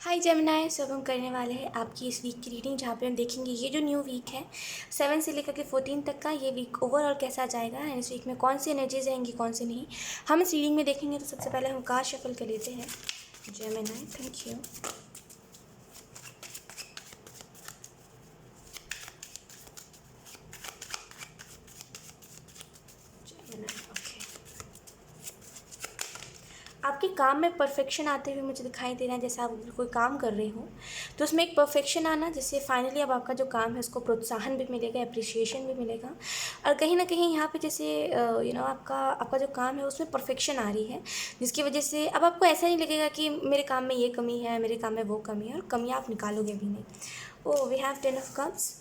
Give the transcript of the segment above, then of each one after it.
हाय Gemini. सब हम करने वाले हैं आपकी इस वीक की रीडिंग, जहाँ पे हम देखेंगे ये जो न्यू वीक है 7 से लेकर के 14 तक का, ये वीक ओवरऑल कैसा जाएगा एंड इस वीक में कौन सी एनर्जीज रहेंगी कौन सी नहीं, हम इस रीडिंग में देखेंगे। तो सबसे पहले हम कार्ड शफल कर लेते हैं। Gemini, thank you. Gemini, okay. आपके काम में परफेक्शन आते हुए मुझे दिखाई दे रहा है, जैसे आप कोई काम कर रहे हो तो उसमें एक परफेक्शन आना, जिससे फाइनली अब आपका जो काम है उसको प्रोत्साहन भी मिलेगा, अप्रिसिएशन भी मिलेगा। और कहीं ना कहीं यहाँ पे जैसे आपका आपका जो काम है उसमें परफेक्शन आ रही है, जिसकी वजह से अब आपको ऐसा नहीं लगेगा कि मेरे काम में ये कमी है, मेरे काम में वो कमी है, और कमियाँ आप निकालोगे भी नहीं। Oh, we have 10 of cups.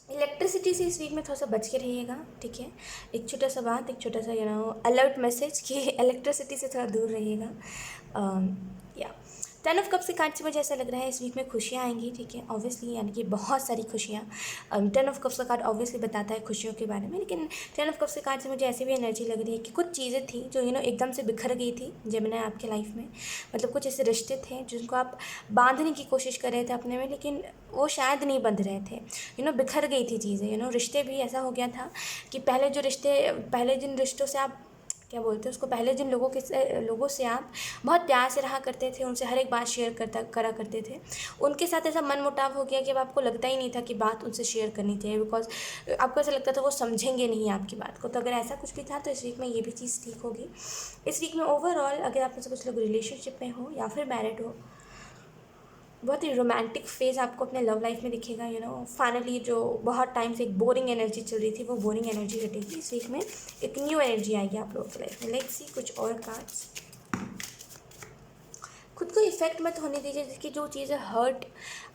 Electricity से इस वीक में थोड़ा सा बच के रहिएगा, ठीक है। एक छोटा सा बात, एक छोटा सा अलर्ट मैसेज कि इलेक्ट्रिसिटी से थोड़ा दूर रहिएगा। या 10 ऑफ कप के कार्ड से मुझे ऐसा लग रहा है इस वीक में खुशियाँ आएंगी, ठीक है, ऑब्वियसली, यानी कि बहुत सारी खुशियाँ। 10 ऑफ कप्स का कार्ड ऑब्वियसली बताता है खुशियों के बारे में, लेकिन 10 ऑफ कप्स के कार्ड से मुझे ऐसी भी एनर्जी लग रही है कि कुछ चीज़ें थी जो एकदम से बिखर गई थी जेमिनी आपके लाइफ में। मतलब कुछ ऐसे रिश्ते थे जिनको आप बांधने की कोशिश कर रहे थे अपने में, लेकिन वो शायद नहीं बंध रहे थे। बिखर गई थी चीज़ें। रिश्ते भी ऐसा हो गया था कि पहले जिन रिश्तों से आप क्या बोलते हैं उसको, पहले जिन लोगों से आप बहुत प्यार से रहा करते थे, उनसे हर एक बात शेयर करा करते थे, उनके साथ ऐसा मन मुटाव हो गया कि अब आपको लगता ही नहीं था कि बात उनसे शेयर करनी चाहिए, बिकॉज आपको ऐसा लगता था वो समझेंगे नहीं आपकी बात को। तो अगर ऐसा कुछ भी था तो इस वीक में ये भी चीज़ ठीक होगी। इस वीक में ओवरऑल अगर आप में से कुछ लोग रिलेशनशिप में हो या फिर मैरिड हो, बहुत ही रोमांटिक फेज़ आपको अपने लव लाइफ में दिखेगा। फाइनली जो बहुत टाइम से एक बोरिंग एनर्जी चल रही थी वो बोरिंग एनर्जी हटेगी। इस वीक में एक न्यू एनर्जी आएगी आप लोगों की लाइफ में। लेट्स सी कुछ और कार्ड्स। खुद को इफेक्ट मत होने दीजिए, जिसकी जो चीज़ें हर्ट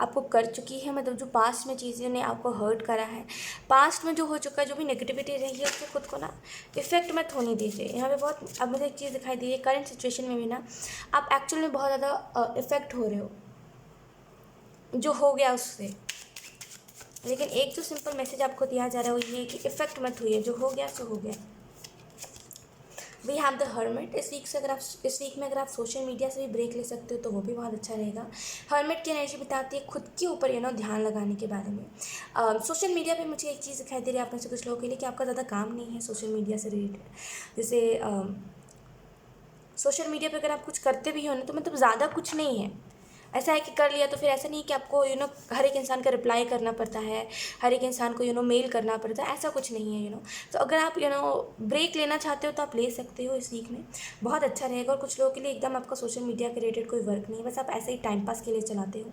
आपको कर चुकी है, मतलब जो पास्ट में चीज़ें ने आपको हर्ट करा है, पास्ट में जो हो चुका है, जो भी नेगेटिविटी रही है, उससे खुद को ना इफेक्ट मत होने दीजिए। यहाँ पे बहुत अब मुझे एक चीज़ दिखाई दे रही है, करंट सिचुएशन में भी ना आप एक्चुअल में बहुत ज़्यादा इफेक्ट हो रहे हो जो हो गया उससे। लेकिन एक जो सिंपल मैसेज आपको दिया जा रहा है वो ये है कि इफेक्ट मत हुई है, जो हो गया सो हो गया। We have the hermit. इस वीक में अगर आप सोशल मीडिया से भी ब्रेक ले सकते हो तो वो भी बहुत अच्छा रहेगा। हर्मिट की एनर्जी बताती है खुद के ऊपर ध्यान लगाने के बारे में। सोशल मीडिया पे मुझे एक चीज़ दिखाई दे रही है आप में से कुछ लोगों के लिए कि आपका ज़्यादा काम नहीं है सोशल मीडिया से रिलेटेड। जैसे सोशल मीडिया पे अगर आप कुछ करते भी हो ना तो मतलब ज़्यादा कुछ नहीं है। ऐसा है कि कर लिया तो फिर ऐसा नहीं कि आपको हर एक इंसान का रिप्लाई करना पड़ता है, हर एक इंसान को मेल करना पड़ता है, ऐसा कुछ नहीं है। तो अगर आप ब्रेक लेना चाहते हो तो आप ले सकते हो। इस वीक में बहुत अच्छा रहेगा। और कुछ लोगों के लिए एकदम आपका सोशल मीडिया के रिलेटेड कोई वर्क नहीं है, बस आप ऐसे ही टाइम पास के लिए चलाते हो,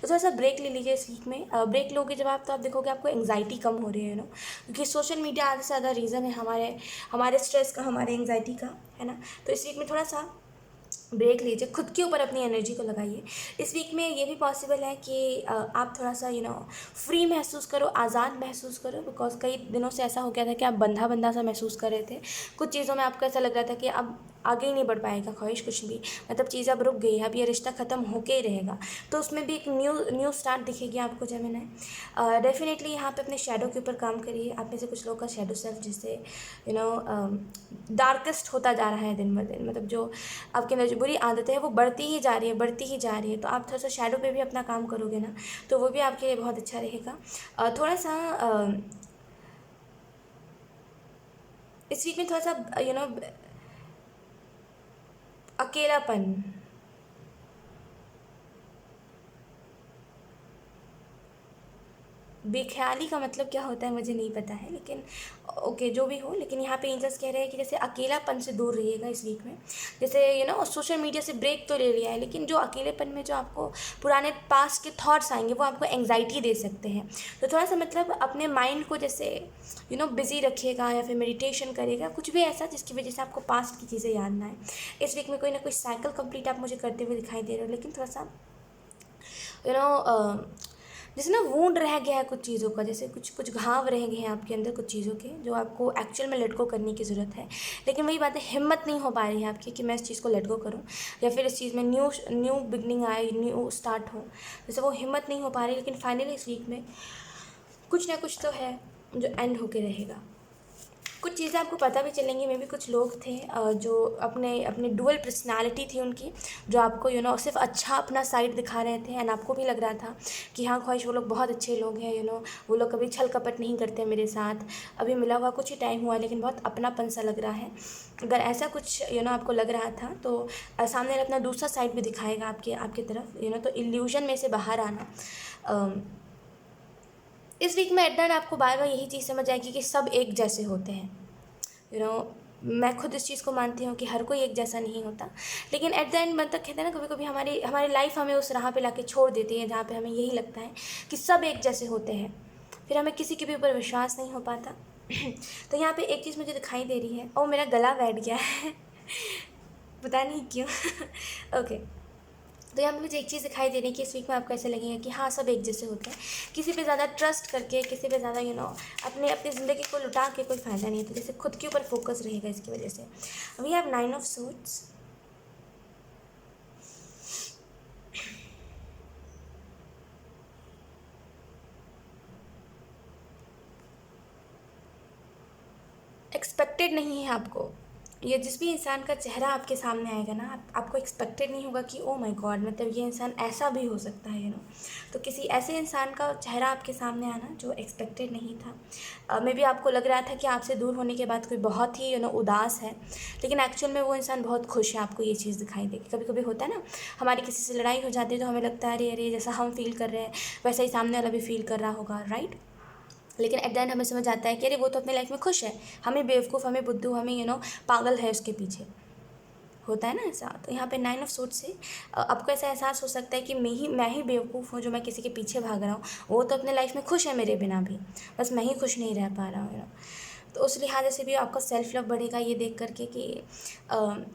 तो थोड़ा सा ब्रेक ले लीजिए इस वीक में। ब्रेक लोगे जब आप तो आप देखोगे आपको एंग्जाइटी कम हो रही है क्योंकि सोशल मीडिया आधे से ज़्यादा रीज़न है हमारे स्ट्रेस का, हमारे एंग्जाइटी का, है ना। तो इस वीक में थोड़ा सा ब्रेक लीजिए, खुद के ऊपर अपनी एनर्जी को लगाइए। इस वीक में ये भी पॉसिबल है कि आप थोड़ा सा फ्री महसूस करो, आज़ाद महसूस करो, बिकॉज कई दिनों से ऐसा हो गया था कि आप बंधा बंधा सा महसूस कर रहे थे। कुछ चीज़ों में आपको ऐसा लग रहा था कि अब आगे ही नहीं बढ़ पाएगा ख्वाहिश कुछ भी, मतलब चीज़ अब रुक गई है, अब ये रिश्ता ख़त्म होके ही रहेगा। तो उसमें भी एक न्यू स्टार्ट दिखेगी आपको जेमिनी। डेफिनेटली यहाँ पे अपने शेडो के ऊपर काम करिए। आप में से कुछ लोग का शेडो सेल्फ जिससे डार्केस्ट होता जा रहा है दिन ब दिन, मतलब जो आपके अंदर जो बुरी आदतें हैं वो बढ़ती ही जा रही है, बढ़ती ही जा रही है। तो आप थोड़ा सा शेडो पे भी अपना काम करोगे ना तो वो भी आपके लिए बहुत अच्छा रहेगा। थोड़ा सा इस वीक में थोड़ा सा अकेलापन, बेख्याली का मतलब क्या होता है मुझे नहीं पता है, लेकिन ओके जो भी हो, लेकिन यहाँ पे एंजल्स कह रहे हैं कि जैसे अकेलापन से दूर रहिएगा इस वीक में। जैसे सोशल मीडिया से ब्रेक तो ले लिया है, लेकिन जो अकेलेपन में जो आपको पुराने पास्ट के थॉट्स आएंगे वो आपको एंग्जाइटी दे सकते हैं। तो थोड़ा सा मतलब अपने माइंड को जैसे बिज़ी रखिएगा या फिर मेडिटेशन करिएगा, कुछ भी ऐसा जिसकी वजह से आपको पास्ट की चीज़ें याद ना आए। इस वीक में कोई ना कोई साइकिल कंप्लीट आप मुझे करते हुए दिखाई दे रहे हो, लेकिन थोड़ा सा जैसे ना वूंड रह गया है कुछ चीज़ों का, जैसे कुछ घाव रह गए हैं आपके अंदर कुछ चीज़ों के, जो आपको एक्चुअल में लेट गो करने की ज़रूरत है। लेकिन वही बात है, हिम्मत नहीं हो पा रही है आपकी कि मैं इस चीज़ को लेट गो करूँ या फिर इस चीज़ में न्यू बिगनिंग आए, न्यू स्टार्ट हो, जैसे वो हिम्मत नहीं हो पा रही। लेकिन फाइनली इस वीक में कुछ ना कुछ तो है जो एंड होके रहेगा। कुछ चीज़ें आपको पता भी चलेंगी। मे भी कुछ लोग थे जो अपने अपने डुअल पर्सनालिटी थी उनकी, जो आपको सिर्फ अच्छा अपना साइड दिखा रहे थे, एंड आपको भी लग रहा था कि हाँ ख्वाहिश वो लोग बहुत अच्छे लोग हैं, वो लोग कभी छल कपट नहीं करते मेरे साथ, अभी मिला हुआ कुछ ही टाइम हुआ लेकिन बहुत अपनापन सा लग रहा है। अगर ऐसा कुछ आपको लग रहा था तो सामने वाला अपना दूसरा साइड भी दिखाएगा आपकी तरफ, तो इल्यूजन में से बाहर आना। इस वीक में एट द एंड आपको बार बार यही चीज़ समझ आएगी कि सब एक जैसे होते हैं। मैं खुद इस चीज़ को मानती हूँ कि हर कोई एक जैसा नहीं होता, लेकिन एट द एंड मतलब कहते हैं ना, कभी कभी हमारी लाइफ हमें उस राह पे लाके छोड़ देती है जहाँ पे हमें यही लगता है कि सब एक जैसे होते हैं, फिर हमें किसी के भी ऊपर विश्वास नहीं हो पाता। तो यहाँ पे एक चीज़ मुझे दिखाई दे रही है, और मेरा गला बैठ गया है पता नहीं क्यों। ओके, तो यहाँ पे मुझे एक चीज़ दिखाई दे रही है कि इस वीक में आपको ऐसा लगेगा कि हाँ सब एक जैसे होते हैं। किसी पे ज़्यादा ट्रस्ट करके, किसी पे ज़्यादा अपनी अपनी ज़िंदगी को लुटा के कोई फ़ायदा नहीं होता, जैसे खुद के ऊपर फोकस रहेगा इसकी वजह से। We have 9 of suits. Expected नहीं है आपको, ये जिस भी इंसान का चेहरा आपके सामने आएगा ना, आपको एक्सपेक्टेड नहीं होगा कि ओ माय गॉड, मतलब ये इंसान ऐसा भी हो सकता है तो किसी ऐसे इंसान का चेहरा आपके सामने आना जो एक्सपेक्टेड नहीं था। मे बी आपको लग रहा था कि आपसे दूर होने के बाद कोई बहुत ही उदास है, लेकिन एक्चुअल में वो इंसान बहुत खुश है। आपको ये चीज़ दिखाई देगी। कभी कभी होता है ना, हमारी किसी से लड़ाई हो जाती है तो हमें लगता है अरे अरे, जैसा हम फील कर रहे हैं वैसा ही सामने वाला भी फील कर रहा होगा, राइट। लेकिन एट द एंड हमें समझ आता है कि अरे वो तो अपनी लाइफ में खुश है, हमें बेवकूफ़, हमें बुद्धू, हमें पागल है उसके पीछे। होता है ना ऐसा। तो यहाँ पे 9 ऑफ सूट्स से आपको ऐसा एहसास हो सकता है कि मैं ही बेवकूफ़ हूँ जो मैं किसी के पीछे भाग रहा हूँ, वो तो अपने लाइफ में खुश है मेरे बिना भी, बस मैं ही खुश नहीं रह पा रहा हूँ। तो उस लिहाज से भी आपका सेल्फ लव बढ़ेगा ये देख करके कि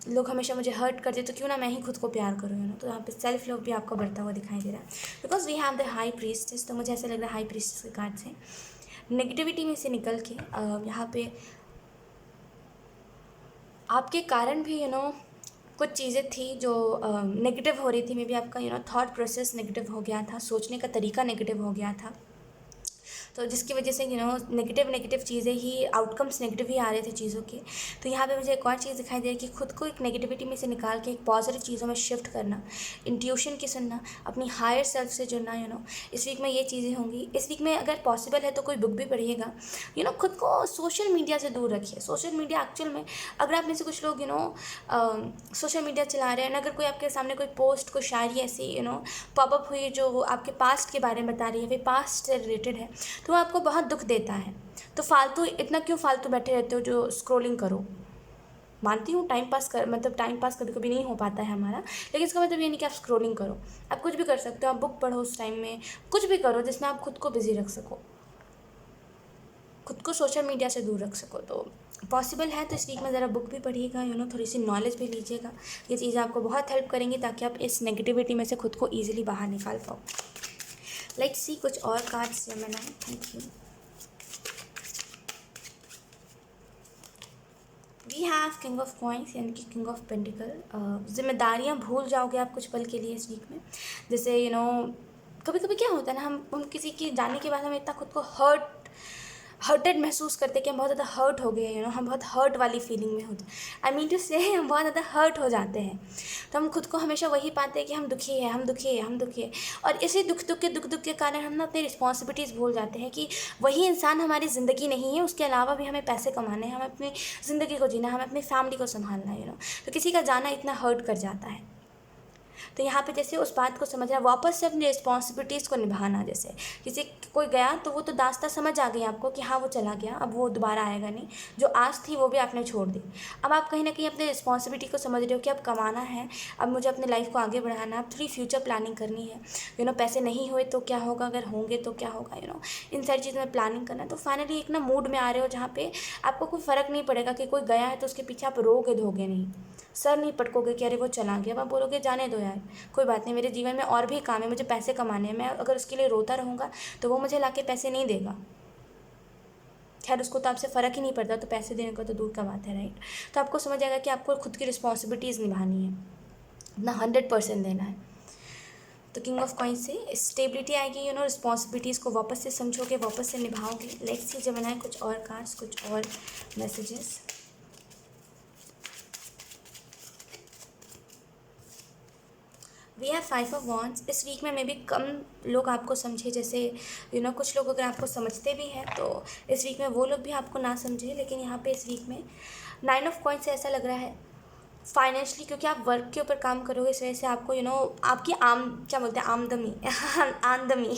लोग हमेशा मुझे हर्ट करते तो क्यों ना मैं ही खुद को प्यार करूँ। तो यहाँ पे सेल्फ लव भी आपका बढ़ता हुआ दिखाई दे रहा है, because we have the high priestess. तो मुझे ऐसा लग रहा है हाई प्रीस्टेस के कार्ड से नेगेटिविटी में से निकल के यहाँ पे आपके कारण भी कुछ चीज़ें थी जो नेगेटिव हो रही थी। मे बी आपका थॉट प्रोसेस नेगेटिव हो गया था, सोचने का तरीका नेगेटिव हो गया था, तो जिसकी वजह से नेगेटिव चीज़ें ही, आउटकम्स नेगेटिव ही आ रहे थे चीज़ों के। तो यहाँ पे मुझे एक और चीज़ दिखाई दे रही है कि खुद को एक नेगेटिविटी में से निकाल के एक पॉजिटिव चीज़ों में शिफ्ट करना, इंट्यूशन की सुनना, अपनी हायर सेल्फ से जुड़ना। इस वीक में ये चीज़ें होंगी। इस वीक में अगर पॉसिबल है तो कोई बुक भी पढ़िएगा। खुद को सोशल मीडिया से दूर रखिए। सोशल मीडिया एक्चुअल में, अगर आप में से कुछ लोग सोशल मीडिया चला रहे हैं, अगर कोई आपके सामने कोई पोस्ट, कोई शायरी ऐसी पॉपअप हुई जो आपके पास्ट के बारे में बता रही है, वे पास्ट से रिलेटेड है, तो आपको बहुत दुख देता है। तो फालतू इतना क्यों फालतू बैठे रहते हो जो स्क्रॉलिंग करो। मानती हूँ टाइम पास कभी कभी नहीं हो पाता है हमारा, लेकिन इसका मतलब ये नहीं कि आप स्क्रॉलिंग करो। आप कुछ भी कर सकते हो, आप बुक पढ़ो उस टाइम में, कुछ भी करो जिसमें आप खुद को बिजी रख सको, खुद को सोशल मीडिया से दूर रख सको। तो पॉसिबल है तो इस वीक में ज़रा बुक भी पढ़िएगा, थोड़ी सी नॉलेज भी लीजिएगा। ये चीज़ें आपको बहुत हेल्प करेंगी ताकि आप इस नेगेटिविटी में से खुद को ईजिली बाहर निकाल पाओ। लेट्स सी कुछ और cards Gemini. Thank you. We have king of coins, यानी कि किंग ऑफ पेंटिकल। जिम्मेदारियाँ भूल जाओगे आप कुछ पल के लिए इस वीक में। जैसे कभी कभी क्या होता है ना, हम किसी की जाने के बाद हम इतना खुद को हर्टेड महसूस करते हैं कि हम बहुत ज़्यादा हर्ट हो गए हैं। हम बहुत हर्ट वाली फीलिंग में होते हैं। आई मीन टू से हम बहुत ज़्यादा हर्ट हो जाते हैं, तो हम खुद को हमेशा वही पाते हैं कि हम दुखी है, हम दुखी है, हम दुखी है। और इसी दुख के कारण हम अपनी रिस्पॉन्सिबिलिटीज़ भूल जाते हैं कि वही इंसान हमारी ज़िंदगी नहीं है, उसके अलावा भी हमें पैसे कमाने हैं, हमें अपनी ज़िंदगी को जीना है, हमें अपनी फैमिली को संभालना है। तो किसी का जाना इतना हर्ट कर जाता है। तो यहाँ पे जैसे उस बात को समझना, वापस से अपनी रिस्पॉन्सिबिलिटीज़ को निभाना। जैसे कोई गया तो वो तो दास्ता समझ आ गई आपको कि हाँ वो चला गया, अब वो दोबारा आएगा नहीं। जो आज थी वो भी आपने छोड़ दी। अब आप कहीं ना कहीं अपने रिस्पॉन्सिबिलिटी को समझ रहे हो कि अब कमाना है, अब मुझे अपने लाइफ को आगे बढ़ाना है, अब थोड़ी फ्यूचर प्लानिंग करनी है। पैसे नहीं हुए तो क्या होगा, अगर होंगे तो क्या होगा, इन सारी चीज़ों में प्लानिंग करना है। तो फाइनली एक मूड में आ रहे हो जहाँ पे आपको कोई फ़र्क नहीं पड़ेगा कि कोई गया है तो उसके पीछे आप रोगे धोगे नहीं, सर नहीं पटकोगे कि अरे वो चला गया। अब आप बोलोगे जाने दो यार, कोई बात नहीं, मेरे जीवन में और भी काम है, मुझे पैसे कमाने हैं। मैं अगर उसके लिए रोता रहूँगा तो वो मुझे लाके पैसे नहीं देगा। खैर उसको तो आपसे फ़र्क ही नहीं पड़ता, तो पैसे देने का तो दूर का बात है, राइट। तो आपको समझ आएगा कि आपको खुद की रिस्पॉन्सिबिलिटीज़ निभानी है, अपना 100% देना है। तो किंग ऑफ कॉइंस से स्टेबिलिटी आएगी, रिस्पॉन्सिबिलिटीज़ को वापस से समझोगे, वापस से निभाओगे। लेट्स सी जेमिनी कुछ और कार्ड्स, कुछ और messages. We have 5 of wands. इस वीक में भी कम लोग आपको समझे, जैसे कुछ लोग अगर आपको समझते भी हैं तो इस वीक में वो लोग भी आपको ना समझे। लेकिन यहाँ पे इस वीक में 9 ऑफ कॉइंस से ऐसा लग रहा है फाइनेंशियली, क्योंकि आप वर्क के ऊपर काम करोगे, इस वजह से आपको आपकी क्या बोलते हैं, आमदनी आमदनी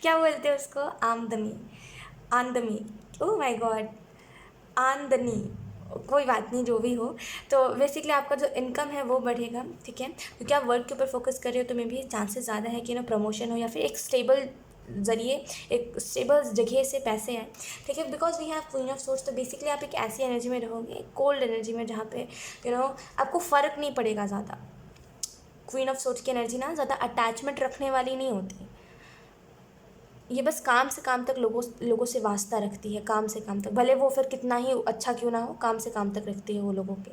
क्या बोलते हैं उसको, आमदनी, आमदनी, ओह माय गॉड, आमदनी, कोई बात नहीं, जो भी हो। तो बेसिकली आपका जो इनकम है वो बढ़ेगा, ठीक है, क्योंकि आप वर्क के ऊपर फोकस कर रहे हो, तो मे भी चांसेस ज़्यादा है कि प्रमोशन हो या फिर एक स्टेबल ज़रिए, एक स्टेबल जगह से पैसे आए, ठीक है। Because we have queen of swords, तो बेसिकली आप एक ऐसी एनर्जी में रहोगे, कोल्ड एनर्जी में, जहाँ पे आपको फ़र्क नहीं पड़ेगा ज़्यादा। क्वीन ऑफ सोर्स की एनर्जी ना ज़्यादा अटैचमेंट रखने वाली नहीं होती, ये बस काम से काम तक लोगों से वास्ता रखती है, काम से काम तक, भले वो फिर कितना ही अच्छा क्यों ना हो, काम से काम तक रखती है वो लोगों के,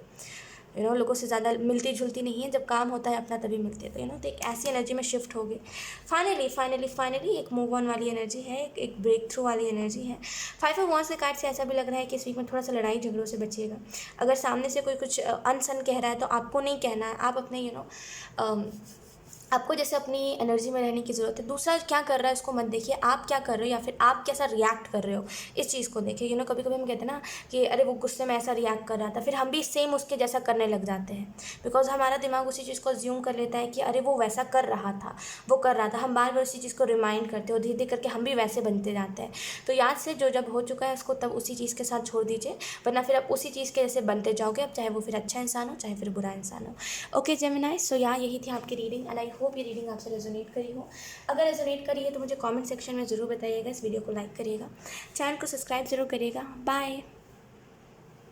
लोगों से ज़्यादा मिलती जुलती नहीं है। जब काम होता है अपना तभी मिलती है, तो तो एक ऐसी एनर्जी में शिफ्ट होगी। फाइनली एक मूव ऑन वाली एनर्जी है, एक ब्रेक थ्रू वाली एनर्जी है। 5 ऑफ वॉन्ड्स के कार्ड से ऐसा भी लग रहा है कि इस वीक में थोड़ा सा लड़ाई झगड़ों से बचिएगा। अगर सामने से कोई कुछ अनसन कह रहा है तो आपको नहीं कहना है, आप अपने आपको जैसे अपनी एनर्जी में रहने की ज़रूरत है। दूसरा क्या कर रहा है उसको मत देखिए, आप क्या कर रहे हो या फिर आप कैसा रिएक्ट कर रहे हो, इस चीज़ को देखिए। कभी कभी हम कहते हैं ना कि अरे वो गुस्से में ऐसा रिएक्ट कर रहा था, फिर हम भी सेम उसके जैसा करने लग जाते हैं, बिकॉज हमारा दिमाग उसी चीज़ को अज्यूम कर लेता है कि अरे वो वैसा कर रहा था, वो कर रहा था। हम बार बार उसी चीज़ को रिमाइंड करते हो, धीरे धीरे करके हम भी वैसे बनते जाते हैं। तो याद से जो जब हो चुका है उसको तब उसी चीज़ के साथ छोड़ दीजिए, वरना फिर आप उसी चीज़ के जैसे बनते जाओगे, अब चाहे वो फिर अच्छा इंसान हो चाहे फिर बुरा इंसान हो। ओके जेमिनी, सो यही थी आपकी रीडिंग, एंड आई होप ये रीडिंग आपसे रेजोनेट करी हो। अगर रेजोनेट करी है तो मुझे कमेंट सेक्शन में ज़रूर बताइएगा, इस वीडियो को लाइक करिएगा, चैनल को सब्सक्राइब ज़रूर करिएगा। बाय।